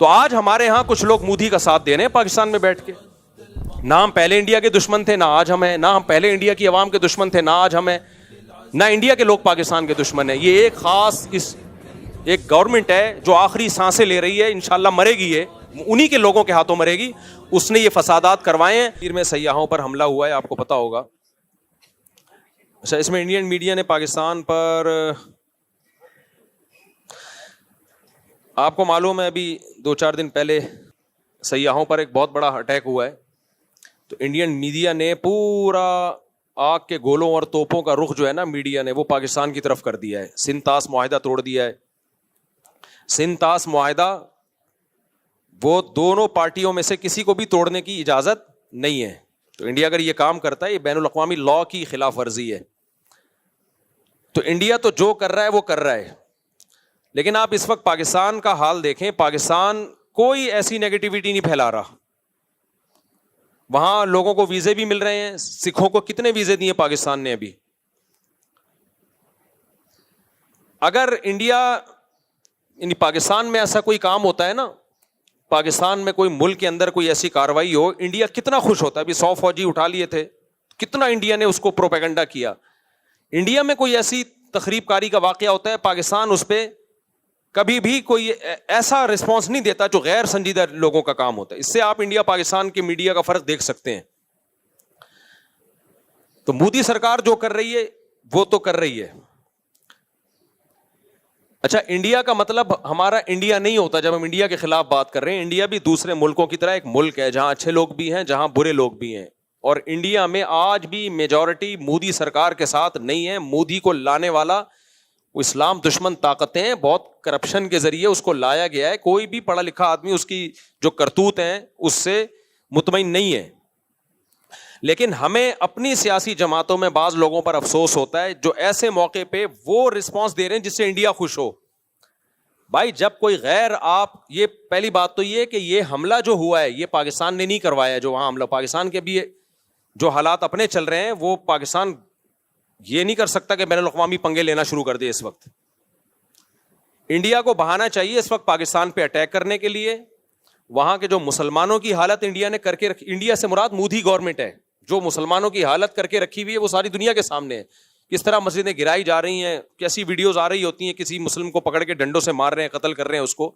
تو آج ہمارے ہاں کچھ لوگ مودی کا ساتھ دے رہے ہیں پاکستان میں بیٹھ کے. نہ ہم پہلے انڈیا کے دشمن تھے نہ آج ہم ہیں, نہ ہم پہلے انڈیا کی عوام کے دشمن تھے نہ آج ہم ہیں, نہ انڈیا کے لوگ پاکستان کے دشمن ہیں. یہ ایک خاص ایک گورنمنٹ ہے جو آخری سانسیں لے رہی ہے, انشاءاللہ مرے گی, یہ انہی کے لوگوں کے ہاتھوں مرے گی. اس نے یہ فسادات کروائے ہیں. کشمیر میں سیاحوں پر حملہ ہوا ہے, آپ کو پتا ہوگا. اچھا, اس میں انڈین میڈیا نے پاکستان پر, آپ کو معلوم ہے ابھی 2-4 دن پہلے سیاحوں پر ایک بہت بڑا اٹیک ہوا ہے, تو انڈین میڈیا نے پورا آگ کے گولوں اور توپوں کا رخ جو ہے نا میڈیا نے وہ پاکستان کی طرف کر دیا ہے. سنتاس معاہدہ توڑ دیا ہے. سنتاس معاہدہ وہ دونوں پارٹیوں میں سے کسی کو بھی توڑنے کی اجازت نہیں ہے. تو انڈیا اگر یہ کام کرتا ہے یہ بین الاقوامی لا کی خلاف ورزی ہے. تو انڈیا تو جو کر رہا ہے وہ کر رہا ہے, لیکن آپ اس وقت پاکستان کا حال دیکھیں. پاکستان کوئی ایسی نیگیٹیوٹی نہیں پھیلا رہا. وہاں لوگوں کو ویزے بھی مل رہے ہیں. سکھوں کو کتنے ویزے دیے پاکستان نے ابھی. اگر انڈیا یعنی پاکستان میں ایسا کوئی کام ہوتا ہے نا, پاکستان میں کوئی ملک کے اندر کوئی ایسی کاروائی ہو, انڈیا کتنا خوش ہوتا ہے. ابھی 100 فوجی اٹھا لیے تھے, کتنا انڈیا نے اس کو پروپیگنڈا کیا. انڈیا میں کوئی ایسی تخریب کاری کا واقعہ ہوتا ہے, پاکستان اس پہ کبھی بھی کوئی ایسا رسپانس نہیں دیتا جو غیر سنجیدہ لوگوں کا کام ہوتا ہے. اس سے آپ انڈیا پاکستان کے میڈیا کا فرق دیکھ سکتے ہیں. تو مودی سرکار جو کر رہی ہے وہ تو کر رہی ہے. اچھا, انڈیا کا مطلب ہمارا انڈیا نہیں ہوتا جب ہم انڈیا کے خلاف بات کر رہے ہیں. انڈیا بھی دوسرے ملکوں کی طرح ایک ملک ہے جہاں اچھے لوگ بھی ہیں جہاں برے لوگ بھی ہیں. اور انڈیا میں آج بھی میجورٹی مودی سرکار کے ساتھ نہیں ہے. مودی کو لانے والا وہ اسلام دشمن طاقتیں, بہت کرپشن کے ذریعے اس کو لایا گیا ہے. کوئی بھی پڑھا لکھا آدمی اس کی جو کرتوت ہیں اس سے مطمئن نہیں ہے. لیکن ہمیں اپنی سیاسی جماعتوں میں بعض لوگوں پر افسوس ہوتا ہے جو ایسے موقع پہ وہ رسپانس دے رہے ہیں جس سے انڈیا خوش ہو. بھائی جب کوئی غیر, آپ یہ پہلی بات تو یہ کہ یہ حملہ جو ہوا ہے یہ پاکستان نے نہیں کروایا. جو وہاں حملہ پاکستان کے بھی جو حالات اپنے چل رہے ہیں وہ پاکستان یہ نہیں کر سکتا کہ بین الاقوامی پنگے لینا شروع کر دے. اس وقت انڈیا کو بہانا چاہیے اس وقت پاکستان پہ اٹیک کرنے کے لیے. وہاں کے جو مسلمانوں کی حالت انڈیا نے کر کے رکھی, انڈیا سے مراد مودی گورنمنٹ ہے, جو مسلمانوں کی حالت کر کے رکھی ہوئی ہے وہ ساری دنیا کے سامنے ہے. کس طرح مسجدیں گرائی جا رہی ہیں, کیسی ویڈیوز آ رہی ہوتی ہیں, کسی مسلم کو پکڑ کے ڈنڈوں سے مار رہے ہیں, قتل کر رہے ہیں اس کو.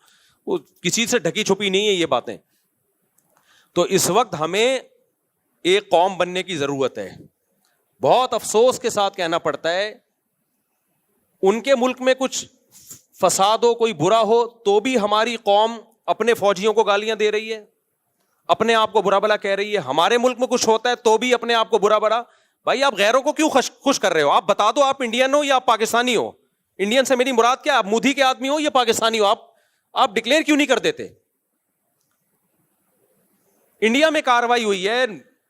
وہ کسی سے ڈھکی چھپی نہیں ہے یہ باتیں. تو اس وقت ہمیں ایک قوم بننے کی ضرورت ہے. بہت افسوس کے ساتھ کہنا پڑتا ہے ان کے ملک میں کچھ فساد ہو, کوئی برا ہو, تو بھی ہماری قوم اپنے فوجیوں کو گالیاں دے رہی ہے, اپنے آپ کو برا بلا کہہ رہی ہے. ہمارے ملک میں کچھ ہوتا ہے تو بھی اپنے آپ کو برا بلا. بھائی آپ غیروں کو کیوں خوش کر رہے ہو؟ آپ بتا دو آپ انڈین ہو یا آپ پاکستانی ہو. انڈین سے میری مراد کیا, آپ مودی کے آدمی ہو یا پاکستانی ہو. آپ ڈکلیئر کیوں نہیں کر دیتے؟ انڈیا میں کاروائی ہوئی ہے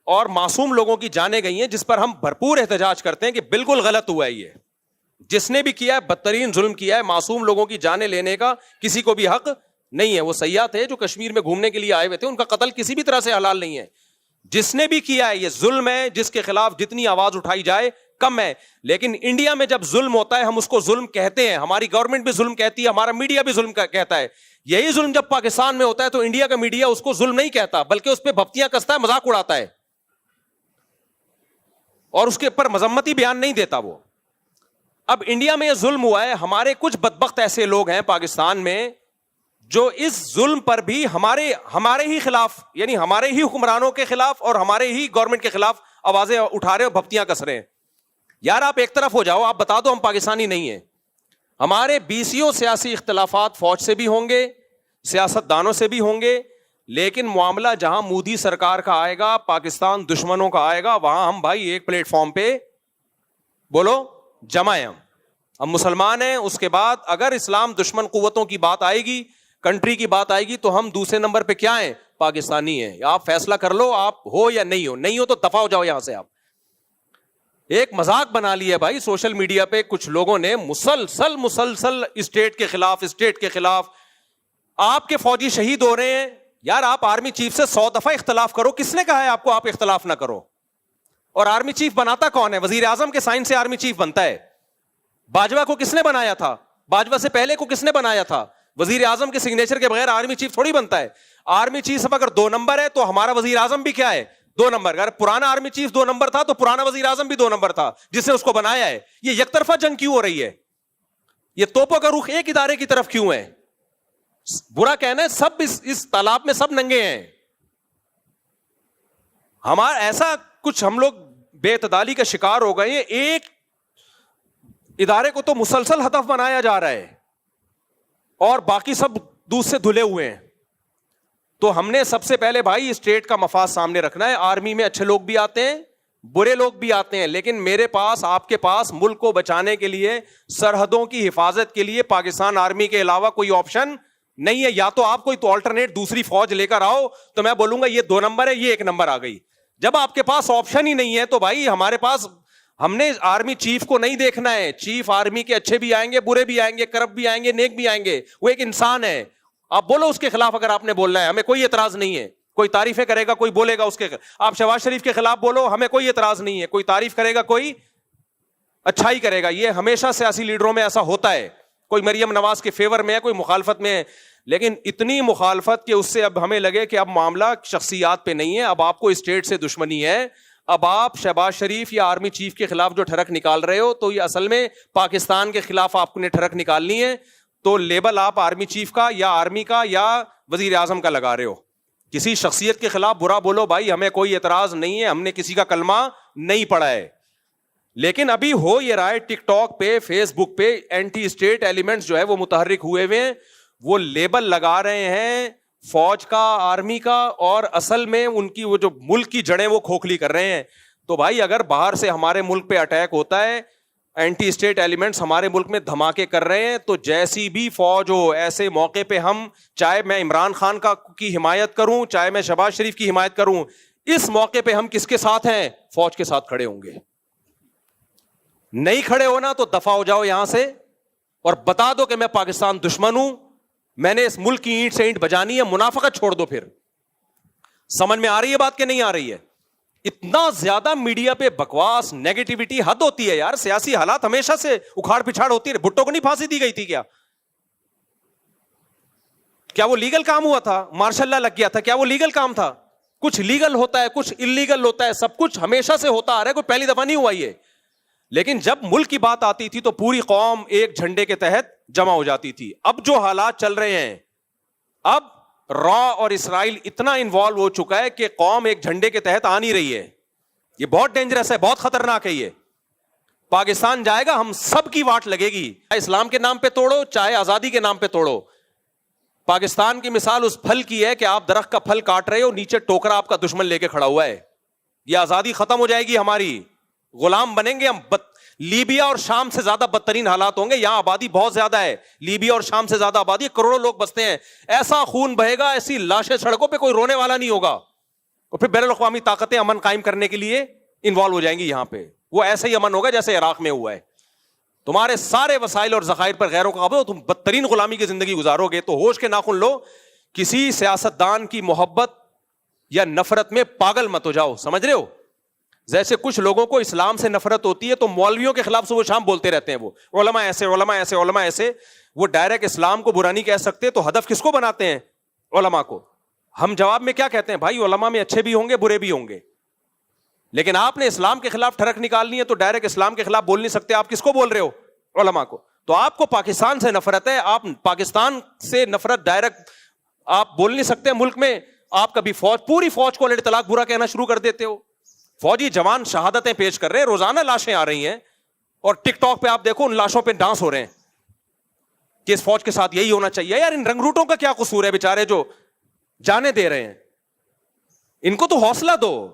اور معصوم لوگوں کی جانیں گئی ہیں جس پر ہم بھرپور احتجاج کرتے ہیں کہ بالکل غلط ہوا ہے. یہ جس نے بھی کیا ہے بدترین ظلم کیا ہے. معصوم لوگوں کی جانیں لینے کا کسی کو بھی حق نہیں ہے. وہ سیاح تھے جو کشمیر میں گھومنے کے لیے آئے ہوئے تھے, ان کا قتل کسی بھی طرح سے حلال نہیں ہے. جس نے بھی کیا ہے یہ ظلم ہے, جس کے خلاف جتنی آواز اٹھائی جائے کم ہے. لیکن انڈیا میں جب ظلم ہوتا ہے ہم اس کو ظلم کہتے ہیں, ہماری گورنمنٹ بھی ظلم کہتی ہے, ہمارا میڈیا بھی ظلم کہتا ہے. یہی ظلم جب پاکستان میں ہوتا ہے تو انڈیا کا میڈیا اس کو ظلم نہیں کہتا بلکہ اس پہ بھپتیاں کستا ہے, مذاق اڑاتا ہے اور اس کے اوپر مذمتی بیان نہیں دیتا وہ. اب انڈیا میں یہ ظلم ہوا ہے, ہمارے کچھ بدبخت ایسے لوگ ہیں پاکستان میں جو اس ظلم پر بھی ہمارے ہی خلاف, یعنی ہمارے ہی حکمرانوں کے خلاف اور ہمارے ہی گورنمنٹ کے خلاف آوازیں اٹھا رہے اور بھپتیاں کس رہے ہیں. یار آپ ایک طرف ہو جاؤ, آپ بتا دو ہم پاکستانی نہیں ہیں. ہمارے بیسیوں سیاسی اختلافات فوج سے بھی ہوں گے, سیاست دانوں سے بھی ہوں گے, لیکن معاملہ جہاں مودی سرکار کا آئے گا, پاکستان دشمنوں کا آئے گا, وہاں ہم بھائی ایک پلیٹ فارم پہ بولو جمع ہیں. ہم مسلمان ہیں. اس کے بعد اگر اسلام دشمن قوتوں کی بات آئے گی, کنٹری کی بات آئے گی, تو ہم دوسرے نمبر پہ کیا ہیں؟ پاکستانی ہیں. آپ فیصلہ کر لو, آپ ہو یا نہیں ہو. نہیں ہو تو دفع ہو جاؤ یہاں سے. آپ ایک مذاق بنا لیا بھائی سوشل میڈیا پہ کچھ لوگوں نے, مسلسل اسٹیٹ کے خلاف. آپ کے فوجی شہید ہو رہے ہیں, یار آپ آرمی چیف سے 100 دفعہ اختلاف کرو. کس نے کہا ہے آپ کو آپ اختلاف نہ کرو؟ اور آرمی چیف بناتا کون ہے؟ وزیر اعظم کے سائن سے آرمی چیف بنتا ہے. باجوہ کو کس نے بنایا تھا؟ باجوہ سے پہلے کو کس نے بنایا تھا؟ وزیر اعظم کے سگنیچر کے بغیر آرمی چیف تھوڑی بنتا ہے. آرمی چیف اگر 2 نمبر ہے تو ہمارا وزیر اعظم بھی کیا ہے 2 نمبر. اگر پرانا آرمی چیف 2 نمبر تھا تو پرانا وزیر اعظم بھی 2 نمبر تھا جس نے اس کو بنایا ہے. یہ یک طرفہ جنگ کیوں ہو رہی ہے؟ یہ توپوں کا رخ ایک ادارے کی طرف کیوں ہے؟ برا کہنا ہے سب اس تالاب میں سب ننگے ہیں. ہمارا ایسا کچھ ہم لوگ بے اعتدالی کا شکار ہو گئے ہیں. ایک ادارے کو تو مسلسل ہدف بنایا جا رہا ہے اور باقی سب دودھ سے دھلے ہوئے ہیں. تو ہم نے سب سے پہلے بھائی اسٹیٹ کا مفاد سامنے رکھنا ہے. آرمی میں اچھے لوگ بھی آتے ہیں, برے لوگ بھی آتے ہیں, لیکن میرے پاس آپ کے پاس ملک کو بچانے کے لیے, سرحدوں کی حفاظت کے لیے پاکستان آرمی کے علاوہ کوئی آپشن نہیں ہے. یا تو آپ کوئی تو آلٹرنیٹ دوسری فوج لے کر آؤ تو میں بولوں گا یہ 2 نمبر ہے, یہ 1 نمبر آ گئی. جب آپ کے پاس آپشن ہی نہیں ہے تو بھائی ہمارے پاس, ہم نے آرمی چیف کو نہیں دیکھنا ہے. چیف آرمی کے اچھے بھی آئیں گے, برے بھی آئیں گے, کرپٹ بھی آئیں گے, نیک بھی آئیں گے. وہ ایک انسان ہے. آپ بولو اس کے خلاف اگر آپ نے بولنا ہے, ہمیں کوئی اعتراض نہیں ہے. کوئی تعریفیں کرے گا, کوئی بولے گا اس کے. آپ شہباز شریف کے خلاف بولو, ہمیں کوئی اعتراض نہیں ہے. کوئی تعریف کرے گا, کوئی اچھائی کرے گا. یہ ہمیشہ سیاسی لیڈروں میں ایسا ہوتا ہے. کوئی مریم نواز کے فیور میں ہے, کوئی مخالفت میں ہے. لیکن اتنی مخالفت کہ اس سے اب ہمیں لگے کہ اب معاملہ شخصیات پہ نہیں ہے, اب آپ کو اسٹیٹ سے دشمنی ہے. اب آپ شہباز شریف یا آرمی چیف کے خلاف جو ٹھڑک نکال رہے ہو تو یہ اصل میں پاکستان کے خلاف آپ نے ٹھڑک نکالنی ہے. تو لیبل آپ آرمی چیف کا یا آرمی کا یا وزیر اعظم کا لگا رہے ہو. کسی شخصیت کے خلاف برا بولو بھائی, ہمیں کوئی اعتراض نہیں ہے, ہم نے کسی کا کلمہ نہیں پڑھا ہے. لیکن ابھی ہو یہ رہا ہے ٹک ٹاک پہ, فیس بک پہ اینٹی اسٹیٹ ایلیمنٹس جو ہے وہ متحرک ہوئے ہوئے ہیں. وہ لیبل لگا رہے ہیں فوج کا, آرمی کا, اور اصل میں ان کی وہ جو ملک کی جڑیں وہ کھوکھلی کر رہے ہیں. تو بھائی اگر باہر سے ہمارے ملک پہ اٹیک ہوتا ہے, اینٹی اسٹیٹ ایلیمنٹس ہمارے ملک میں دھماکے کر رہے ہیں, تو جیسی بھی فوج ہو ایسے موقع پہ ہم, چاہے میں عمران خان کی حمایت کروں, چاہے میں شہباز شریف کی حمایت کروں, اس موقع پہ ہم کس کے ساتھ ہیں؟ فوج کے ساتھ کھڑے ہوں گے. نہیں کھڑے ہونا تو دفع ہو جاؤ یہاں سے اور بتا دو کہ میں پاکستان دشمن ہوں, میں نے اس ملک کی اینٹ سے اینٹ بجانی ہے. منافقت چھوڑ دو. پھر سمجھ میں آ رہی ہے بات کہ نہیں آ رہی ہے؟ اتنا زیادہ میڈیا پہ بکواس, نیگیٹیوٹی حد ہوتی ہے یار. سیاسی حالات ہمیشہ سے اکھاڑ پچھاڑ ہوتی ہے. بھٹو کو نہیں پھانسی دی گئی تھی کیا وہ لیگل کام ہوا تھا؟ مارشل لا لگ گیا تھا, کیا وہ لیگل کام تھا؟ کچھ لیگل ہوتا ہے, کچھ انلیگل ہوتا ہے, سب کچھ ہمیشہ سے ہوتا آ رہا ہے, کوئی پہلی دفعہ نہیں ہوا یہ. لیکن جب ملک کی بات آتی تھی تو پوری قوم ایک جھنڈے کے تحت جمع ہو جاتی تھی. اب جو حالات چل رہے ہیں, اب را اور اسرائیل اتنا انوالو ہو چکا ہے کہ قوم ایک جھنڈے کے تحت آ نہیں رہی ہے. یہ بہت ڈینجرس ہے, بہت خطرناک ہے. یہ پاکستان جائے گا, ہم سب کی واٹ لگے گی, چاہے اسلام کے نام پہ توڑو, چاہے آزادی کے نام پہ توڑو. پاکستان کی مثال اس پھل کی ہے کہ آپ درخت کا پھل کاٹ رہے ہو, نیچے ٹوکرا آپ کا دشمن لے کے کھڑا ہوا ہے. یہ آزادی ختم ہو جائے گی ہماری, غلام بنیں گے ہم. لیبیا اور شام سے زیادہ بدترین حالات ہوں گے. یہاں آبادی بہت زیادہ ہے, لیبیا اور شام سے زیادہ آبادی, کروڑوں لوگ بستے ہیں. ایسا خون بہے گا, ایسی لاشیں سڑکوں پہ, کوئی رونے والا نہیں ہوگا. اور پھر بین الاقوامی طاقتیں امن قائم کرنے کے لیے انوالو ہو جائیں گی یہاں پہ. وہ ایسے ہی امن ہوگا جیسے عراق میں ہوا ہے. تمہارے سارے وسائل اور ذخائر پر غیروں کا قبضہ, تم بدترین غلامی کی زندگی گزارو گے. تو ہوش کے ناخن لو, کسی سیاستدان کی محبت یا نفرت میں پاگل مت ہو جاؤ. سمجھ رہے ہو؟ جیسے کچھ لوگوں کو اسلام سے نفرت ہوتی ہے تو مولویوں کے خلاف صبح شام بولتے رہتے ہیں, وہ علماء ایسے, علماء ایسے, علماء ایسے. وہ ڈائریکٹ اسلام کو برا نہیں کہہ سکتے, تو ہدف کس کو بناتے ہیں؟ علماء کو. ہم جواب میں کیا کہتے ہیں؟ بھائی علماء میں اچھے بھی ہوں گے, برے بھی ہوں گے. لیکن آپ نے اسلام کے خلاف ٹھڑک نکالنی ہے تو ڈائریکٹ اسلام کے خلاف بول نہیں سکتے. آپ کس کو بول رہے ہو؟ علماء کو. تو آپ کو پاکستان سے نفرت ہے, آپ پاکستان سے نفرت ڈائریکٹ آپ بول نہیں سکتے. ملک میں آپ کبھی فوج, پوری فوج کو اطلاق برا کہنا شروع کر دیتے ہو. فوجی جوان شہادتیں پیش کر رہے ہیں, روزانہ لاشیں آ رہی ہیں, اور ٹک ٹاک پہ آپ دیکھو ان لاشوں پہ ڈانس ہو رہے ہیں کہ اس فوج کے ساتھ یہی ہونا چاہیے. یار ان رنگروٹوں کا کیا قصور ہے بیچارے جو جانے دے رہے ہیں؟ ان کو تو حوصلہ دو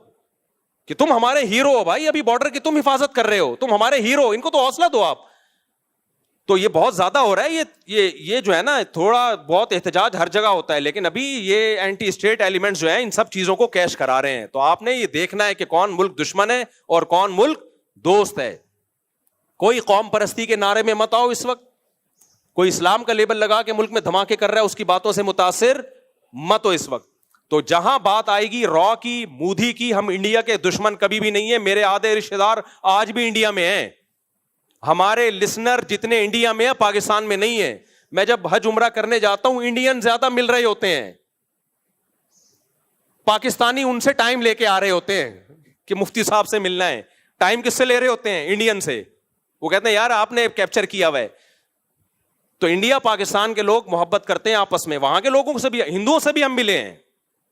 کہ تم ہمارے ہیرو ہو بھائی, ابھی بارڈر کی تم حفاظت کر رہے ہو, تم ہمارے ہیرو, ان کو تو حوصلہ دو آپ. تو یہ بہت زیادہ ہو رہا ہے. یہ جو ہے نا, تھوڑا بہت احتجاج ہر جگہ ہوتا ہے, لیکن ابھی یہ اینٹی اسٹیٹ ایلیمنٹس جو ہیں ان سب چیزوں کو کیش کرا رہے ہیں. تو آپ نے یہ دیکھنا ہے کہ کون ملک دشمن ہے اور کون ملک دوست ہے. کوئی قوم پرستی کے نعرے میں مت آؤ اس وقت, کوئی اسلام کا لیبل لگا کے ملک میں دھماکے کر رہا ہے اس کی باتوں سے متاثر مت ہو اس وقت. تو جہاں بات آئے گی را کی, مودی کی, ہم انڈیا کے دشمن کبھی بھی نہیں ہے. میرے آدھے رشتے دار آج بھی انڈیا میں ہیں, ہمارے لسنر جتنے انڈیا میں ہیں پاکستان میں نہیں ہے. میں جب حج عمرہ کرنے جاتا ہوں انڈین زیادہ مل رہے ہوتے ہیں, پاکستانی ان سے ٹائم لے کے آ رہے ہوتے ہیں کہ مفتی صاحب سے ملنا ہے. ٹائم کس سے لے رہے ہوتے ہیں؟ انڈین سے. وہ کہتے ہیں یار آپ نے کیپچر کیا ہوا ہے. تو انڈیا پاکستان کے لوگ محبت کرتے ہیں آپس میں, وہاں کے لوگوں سے بھی, ہندوؤں سے بھی ہم ملے ہیں.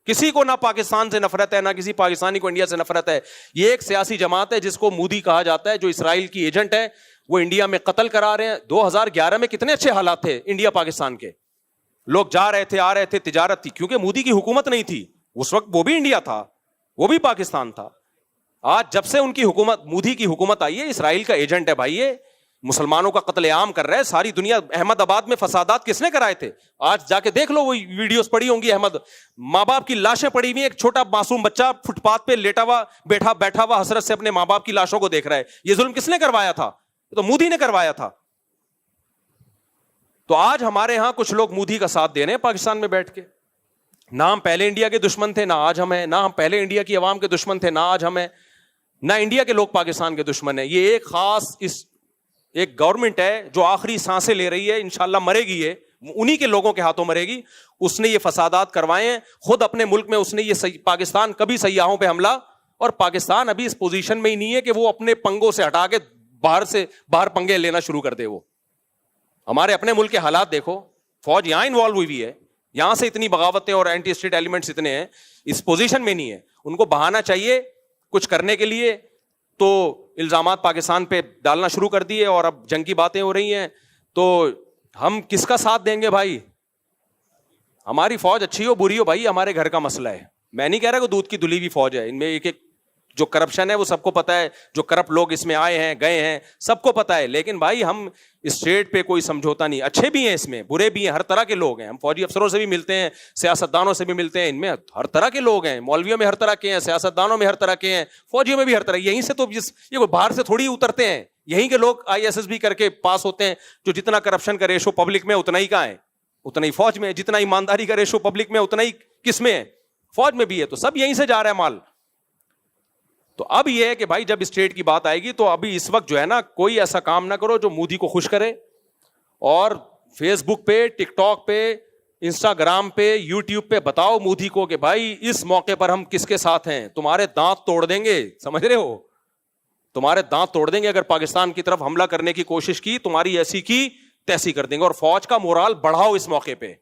کسی کو نہ پاکستان سے نفرت ہے, نہ کسی پاکستانی کو انڈیا سے نفرت ہے. یہ ایک سیاسی جماعت ہے جس کو مودی کہا جاتا ہے, جو اسرائیل کی ایجنٹ ہے, وہ انڈیا میں قتل کرا رہے ہیں. 2011 میں کتنے اچھے حالات تھے انڈیا پاکستان کے, لوگ جا رہے تھے, آ رہے تھے, تجارت تھی, کیونکہ مودی کی حکومت نہیں تھی اس وقت. وہ بھی انڈیا تھا, وہ بھی پاکستان تھا. آج جب سے ان کی حکومت, مودی کی حکومت آئی ہے, اسرائیل کا ایجنٹ ہے بھائی, یہ مسلمانوں کا قتل عام کر رہا ہے ساری دنیا. احمد آباد میں فسادات کس نے کرائے تھے؟ آج جا کے دیکھ لو, وہ ویڈیوز پڑی ہوں گی. احمد, ماں باپ کی لاشیں پڑی ہوئی, ایک چھوٹا معصوم بچہ فٹ پاتھ پہ لیٹا ہوا بیٹھا ہوا حسرت سے اپنے ماں باپ کی لاشوں کو دیکھ رہا ہے. یہ ظلم کس نے کروایا تھا؟ تو مودی نے کروایا تھا. تو آج ہمارے ہاں کچھ لوگ مودی کا ساتھ دے رہے ہیں پاکستان میں بیٹھ کے. نہ ہم پہلے انڈیا کے دشمن تھے, نہ آج ہم ہیں. نہ ہم پہلے انڈیا کی عوام کے دشمن تھے, نہ آج ہم ہیں. نہ انڈیا کے لوگ پاکستان کے دشمن ہیں. یہ ایک خاص ایک گورنمنٹ ہے جو آخری سانسیں لے رہی ہے, انشاءاللہ مرے گی, یہ انہی کے لوگوں کے ہاتھوں مرے گی. اس نے یہ فسادات کروائے ہیں خود اپنے ملک میں. اس نے یہ پاکستان کبھی سیاحوں پہ حملہ, اور پاکستان ابھی اس پوزیشن میں ہی نہیں ہے کہ وہ اپنے پنگوں سے ہٹا کے باہر پنگے لینا شروع کر دے. وہ ہمارے اپنے ملک کے حالات دیکھو, فوج یہاں انوالو ہوئی ہے, یہاں سے اتنی بغاوتیں اور اینٹی اسٹیٹ ایلیمنٹس اتنے ہیں, اس پوزیشن میں نہیں ہے. ان کو بہانا چاہیے کچھ کرنے کے لیے, تو الزامات پاکستان پہ ڈالنا شروع کر دیے, اور اب جنگ کی باتیں ہو رہی ہیں. تو ہم کس کا ساتھ دیں گے بھائی؟ ہماری فوج اچھی ہو بری ہو بھائی, ہمارے گھر کا مسئلہ ہے. میں نہیں کہہ رہا کہ دودھ کی دھلی ہوئی فوج ہے. ان میں ایک جو کرپشن ہے وہ سب کو پتا ہے, جو کرپٹ لوگ اس میں آئے ہیں گئے ہیں سب کو پتا ہے. لیکن بھائی ہم اسٹیٹ پہ کوئی سمجھوتا نہیں. اچھے بھی ہیں اس میں, برے بھی ہیں, ہر طرح کے لوگ ہیں. ہم فوجی افسروں سے بھی ملتے ہیں, سیاستدانوں سے بھی ملتے ہیں, ان میں ہر طرح کے لوگ ہیں. مولویوں میں ہر طرح کے ہیں, سیاستدانوں میں ہر طرح کے ہیں, فوجیوں میں بھی ہر طرح. یہیں سے تو یہ کوئی باہر سے تھوڑی اترتے ہیں, یہیں کے لوگ ISSB کر کے پاس ہوتے ہیں. جو جتنا کرپشن کا ریشو پبلک میں اتنا ہی کہاں ہے, اتنا ہی فوج میں. جتنا ایمانداری کا ریشو پبلک میں اتنا ہی کس میں ہے, فوج میں بھی ہے. تو سب یہیں سے جا رہا ہے مال. تو اب یہ ہے کہ بھائی جب اسٹیٹ کی بات آئے گی تو ابھی اس وقت جو ہے نا, کوئی ایسا کام نہ کرو جو مودی کو خوش کرے. اور فیس بک پہ, ٹک ٹاک پہ, انسٹاگرام پہ, یوٹیوب پہ بتاؤ مودی کو کہ بھائی اس موقع پر ہم کس کے ساتھ ہیں. تمہارے دانت توڑ دیں گے, سمجھ رہے ہو, تمہارے دانت توڑ دیں گے اگر پاکستان کی طرف حملہ کرنے کی کوشش کی. تمہاری ایسی کی تیسی کر دیں گے. اور فوج کا مورال بڑھاؤ اس موقع پہ,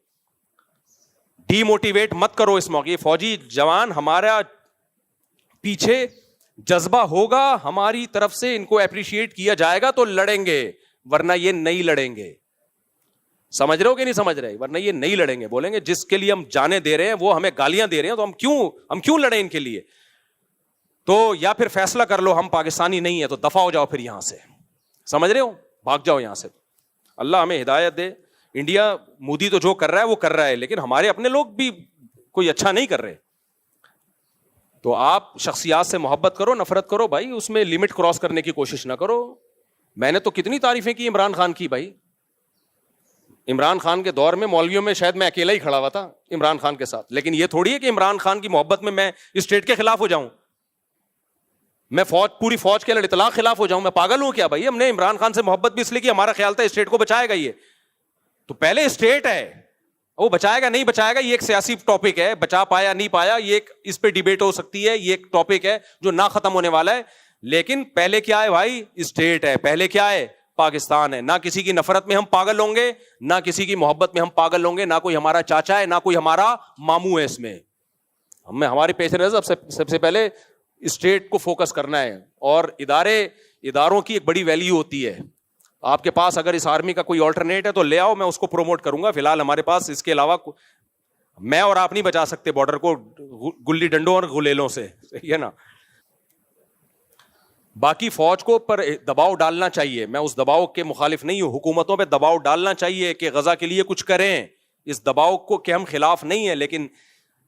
ڈی موٹیویٹ مت کرو اس موقع. فوجی جوان ہمارا پیچھے جذبہ ہوگا ہماری طرف سے, ان کو اپریشیٹ کیا جائے گا تو لڑیں گے, ورنہ یہ نہیں لڑیں گے. سمجھ رہے ہو کہ نہیں سمجھ رہے؟ ورنہ یہ نہیں لڑیں گے. بولیں گے جس کے لیے ہم جانے دے رہے ہیں وہ ہمیں گالیاں دے رہے ہیں, تو ہم کیوں لڑیں ان کے لیے؟ تو یا پھر فیصلہ کر لو ہم پاکستانی نہیں ہے تو دفع ہو جاؤ پھر یہاں سے. سمجھ رہے ہو, بھاگ جاؤ یہاں سے. اللہ ہمیں ہدایت دے. انڈیا مودی تو جو کر رہا ہے وہ کر رہا ہے, لیکن ہمارے اپنے لوگ بھی کوئی اچھا نہیں کر رہے. تو آپ شخصیات سے محبت کرو, نفرت کرو بھائی, اس میں لمٹ کراس کرنے کی کوشش نہ کرو. میں نے تو کتنی تعریفیں کی عمران خان کی بھائی. عمران خان کے دور میں مولویوں میں شاید میں اکیلا ہی کھڑا ہوا تھا عمران خان کے ساتھ. لیکن یہ تھوڑی ہے کہ عمران خان کی محبت میں اسٹیٹ کے خلاف ہو جاؤں, میں پوری فوج کے اطلاق خلاف ہو جاؤں. میں پاگل ہوں کیا بھائی؟ ہم نے عمران خان سے محبت بھی اس لیے کی, ہمارا خیال تھا اسٹیٹ کو بچائے گا. یہ تو پہلے اسٹیٹ ہے, وہ بچائے گا نہیں بچائے گا یہ ایک سیاسی ٹاپک ہے. بچا پایا نہیں پایا یہ اس پہ ڈیبیٹ ہو سکتی ہے, یہ ایک ٹاپک ہے جو نہ ختم ہونے والا ہے. لیکن پہلے کیا ہے بھائی؟ اسٹیٹ ہے. پہلے کیا ہے؟ پاکستان ہے. نہ کسی کی نفرت میں ہم پاگل ہوں گے, نہ کسی کی محبت میں ہم پاگل ہوں گے. نہ کوئی ہمارا چاچا ہے, نہ کوئی ہمارا ماموں ہے. اس میں ہمیں ہمارے پیش نظر سب سے پہلے اسٹیٹ کو فوکس کرنا ہے. اور اداروں کی ایک بڑی ویلیو ہوتی ہے. آپ کے پاس اگر اس آرمی کا کوئی آلٹرنیٹ ہے تو لے آؤ, میں اس کو پروموٹ کروں گا. فی الحال ہمارے پاس اس کے علاوہ میں اور آپ نہیں بچا سکتے بارڈر کو گلی ڈنڈوں اور غلیلوں سے, صحیح ہے نا. باقی فوج کو پر دباؤ ڈالنا چاہیے, میں اس دباؤ کے مخالف نہیں ہوں. حکومتوں پہ دباؤ ڈالنا چاہیے کہ غزہ کے لیے کچھ کریں. اس دباؤ کو کے ہم خلاف نہیں ہیں, لیکن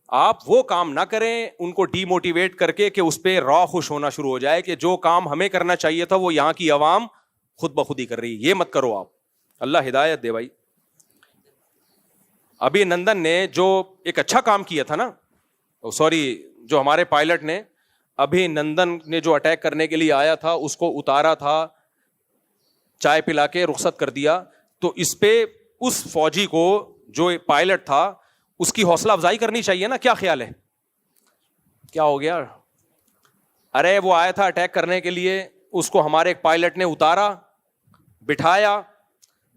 آپ وہ کام نہ کریں ان کو ڈی موٹیویٹ کر کے کہ اس پہ راہ خوش ہونا شروع ہو جائے کہ جو کام ہمیں کرنا چاہیے تھا وہ یہاں کی عوام خود بخود ہی کر رہی. یہ مت کرو آپ, اللہ ہدایت دے بھائی. ابھی نندن نے جو ایک اچھا کام کیا تھا نا, جو ہمارے پائلٹ نے ابھی نندن نے جو اٹیک کرنے کے لیے آیا تھا اس کو اتارا تھا, چائے پلا کے رخصت کر دیا. تو اس پہ اس فوجی کو جو پائلٹ تھا اس کی حوصلہ افزائی کرنی چاہیے نا. کیا خیال ہے, کیا ہو گیا؟ ارے وہ آیا تھا اٹیک کرنے کے لیے, اس کو ہمارے ایک پائلٹ نے اتارا, بٹھایا,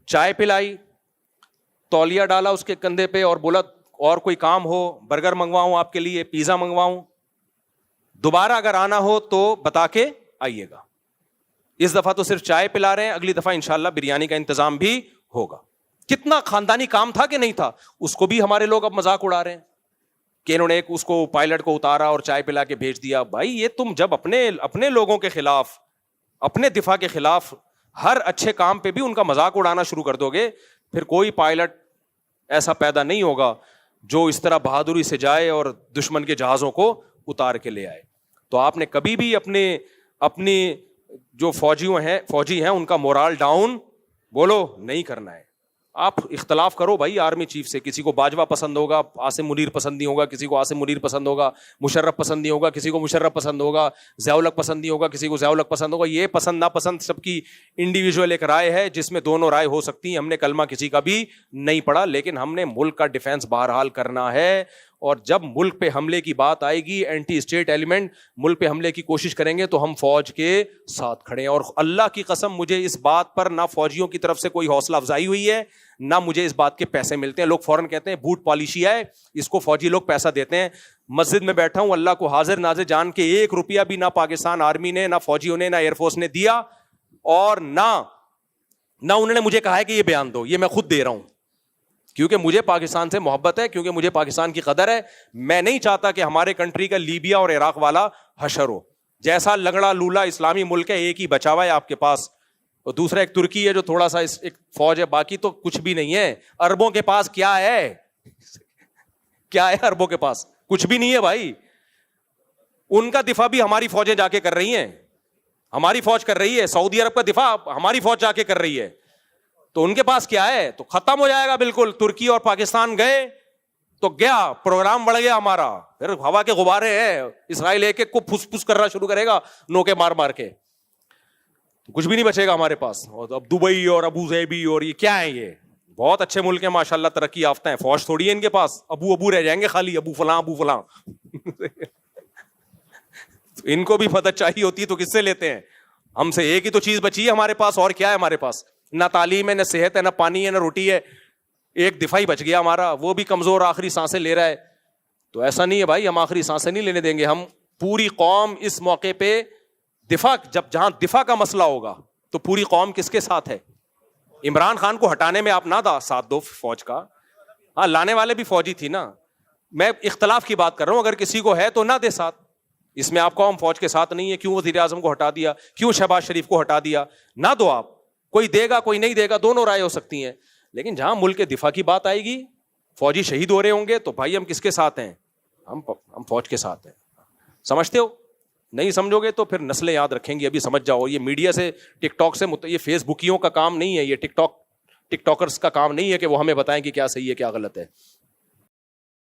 چائے پلائی, تولیہ ڈالا اس کے کندھے پہ اور بولا اور کوئی کام ہو, برگر منگواؤں آپ کے لیے, پیزا منگواؤں, دوبارہ اگر آنا ہو تو بتا کے آئیے گا. اس دفعہ تو صرف چائے پلا رہے ہیں, اگلی دفعہ انشاءاللہ بریانی کا انتظام بھی ہوگا. کتنا خاندانی کام تھا کہ نہیں تھا؟ اس کو بھی ہمارے لوگ اب مذاق اڑا رہے ہیں کہ انہوں نے ایک اس کو پائلٹ کو اتارا اور چائے پلا کے بھیج دیا. بھائی یہ تم جب اپنے لوگوں کے خلاف, اپنے دفاع کے خلاف ہر اچھے کام پہ بھی ان کا مذاق اڑانا شروع کر دو گے, پھر کوئی پائلٹ ایسا پیدا نہیں ہوگا جو اس طرح بہادری سے جائے اور دشمن کے جہازوں کو اتار کے لے آئے. تو آپ نے کبھی بھی اپنی جو فوجی ہیں ان کا مورال ڈاؤن بولو نہیں کرنا ہے. آپ اختلاف کرو بھائی آرمی چیف سے, کسی کو باجوہ پسند ہوگا, عاصم منیر پسند نہیں ہوگا, کسی کو عاصم منیر پسند ہوگا, مشرف پسند نہیں ہوگا, کسی کو مشرف پسند ہوگا, ضیاء الحق پسند نہیں ہوگا, کسی کو ضیاء الحق پسند ہوگا. یہ پسند ناپسند سب کی انڈیویجول ایک رائے ہے جس میں دونوں رائے ہو سکتی ہیں. ہم نے کلمہ کسی کا بھی نہیں پڑھا, لیکن ہم نے ملک کا ڈیفینس بہرحال کرنا ہے. اور جب ملک پہ حملے کی بات آئے گی, اینٹی اسٹیٹ ایلیمنٹ ملک پہ حملے کی کوشش کریں گے تو ہم فوج کے ساتھ کھڑے ہیں. اور اللہ کی قسم مجھے اس بات پر نہ فوجیوں کی طرف سے کوئی حوصلہ افزائی ہوئی ہے, نہ مجھے اس بات کے پیسے ملتے ہیں. لوگ فوراً کہتے ہیں بوٹ پالیشی ہے, اس کو فوجی لوگ پیسہ دیتے ہیں. مسجد میں بیٹھا ہوں, اللہ کو حاضر ناظر جان کے 1 روپیہ بھی نہ پاکستان آرمی نے, نہ فوجیوں نے, نہ ایئر فورس نے دیا, اور نہ انہوں نے مجھے کہا ہے کہ یہ بیان دو. یہ میں خود دے رہا ہوں کیونکہ مجھے پاکستان سے محبت ہے, کیونکہ مجھے پاکستان کی قدر ہے. میں نہیں چاہتا کہ ہمارے کنٹری کا لیبیا اور عراق والا حشر ہو. جیسا لنگڑا لولا اسلامی ملک ہے, ایک ہی بچا ہوا ہے آپ کے پاس, اور دوسرا ایک ترکی ہے جو تھوڑا سا ایک فوج ہے, باقی تو کچھ بھی نہیں ہے. اربوں کے پاس کیا ہے؟ کیا ہے اربوں کے پاس؟ کچھ بھی نہیں ہے بھائی. ان کا دفاع بھی ہماری فوجیں جا کے کر رہی ہیں, ہماری فوج کر رہی ہے. سعودی عرب کا دفاع ہماری فوج جا کے کر رہی ہے. تو ان کے پاس کیا ہے؟ تو ختم ہو جائے گا بالکل. ترکی اور پاکستان گئے تو گیا, پروگرام بڑھ گیا ہمارا. پھر ہوا کے غبارے ہیں, اسرائیل ایک ایک کو پھس پھس کرنا شروع کرے گا نوکے مار مار کے, کچھ بھی نہیں بچے گا ہمارے پاس. اور اب دبئی اور ابو ظہبی اور یہ کیا ہے؟ یہ بہت اچھے ملک ہیں ماشاءاللہ, ترقی یافتہ ہیں. فوج تھوڑی ہے ان کے پاس, ابو رہ جائیں گے خالی, ابو فلاں ابو فلاں. ان کو بھی مدد چاہیے ہوتی ہے تو کس سے لیتے ہیں؟ ہم سے ایک ہی تو چیز بچی ہے ہمارے پاس, اور کیا ہے ہمارے پاس؟ نہ تعلیم ہے, نہ صحت ہے, نہ پانی ہے, نہ روٹی ہے. ایک دفاعی بچ گیا ہمارا, وہ بھی کمزور آخری سانسیں لے رہا ہے. تو ایسا نہیں ہے بھائی, ہم آخری سانسیں نہیں لینے دیں گے. ہم پوری قوم اس موقع پہ دفاع, جہاں دفاع کا مسئلہ ہوگا تو پوری قوم کس کے ساتھ ہے؟ عمران خان کو ہٹانے میں آپ نہ ساتھ دو فوج کا, ہاں لانے والے بھی فوجی تھی نا. میں اختلاف کی بات کر رہا ہوں, اگر کسی کو ہے تو نہ دے ساتھ. اس میں آپ قوم فوج کے ساتھ نہیں ہے, کیوں وزیر اعظم کو ہٹا دیا, کیوں شہباز شریف کو ہٹا دیا؟ نہ دو آپ. کوئی دے گا کوئی نہیں دے گا, دونوں رائے ہو سکتی ہیں. لیکن جہاں ملک کے دفاع کی بات آئے گی, فوجی شہید ہو رہے ہوں گے, تو بھائی ہم کس کے ساتھ ہیں؟ ہم فوج کے ساتھ ہیں. سمجھتے ہو؟ نہیں سمجھو گے تو پھر نسلیں یاد رکھیں گی. ابھی سمجھ جاؤ, یہ میڈیا سے, ٹک ٹاک سے, یہ فیس بکیوں کا کام نہیں ہے, یہ ٹک ٹاکرز کا کام نہیں ہے کہ وہ ہمیں بتائیں کہ کیا صحیح ہے کیا غلط ہے.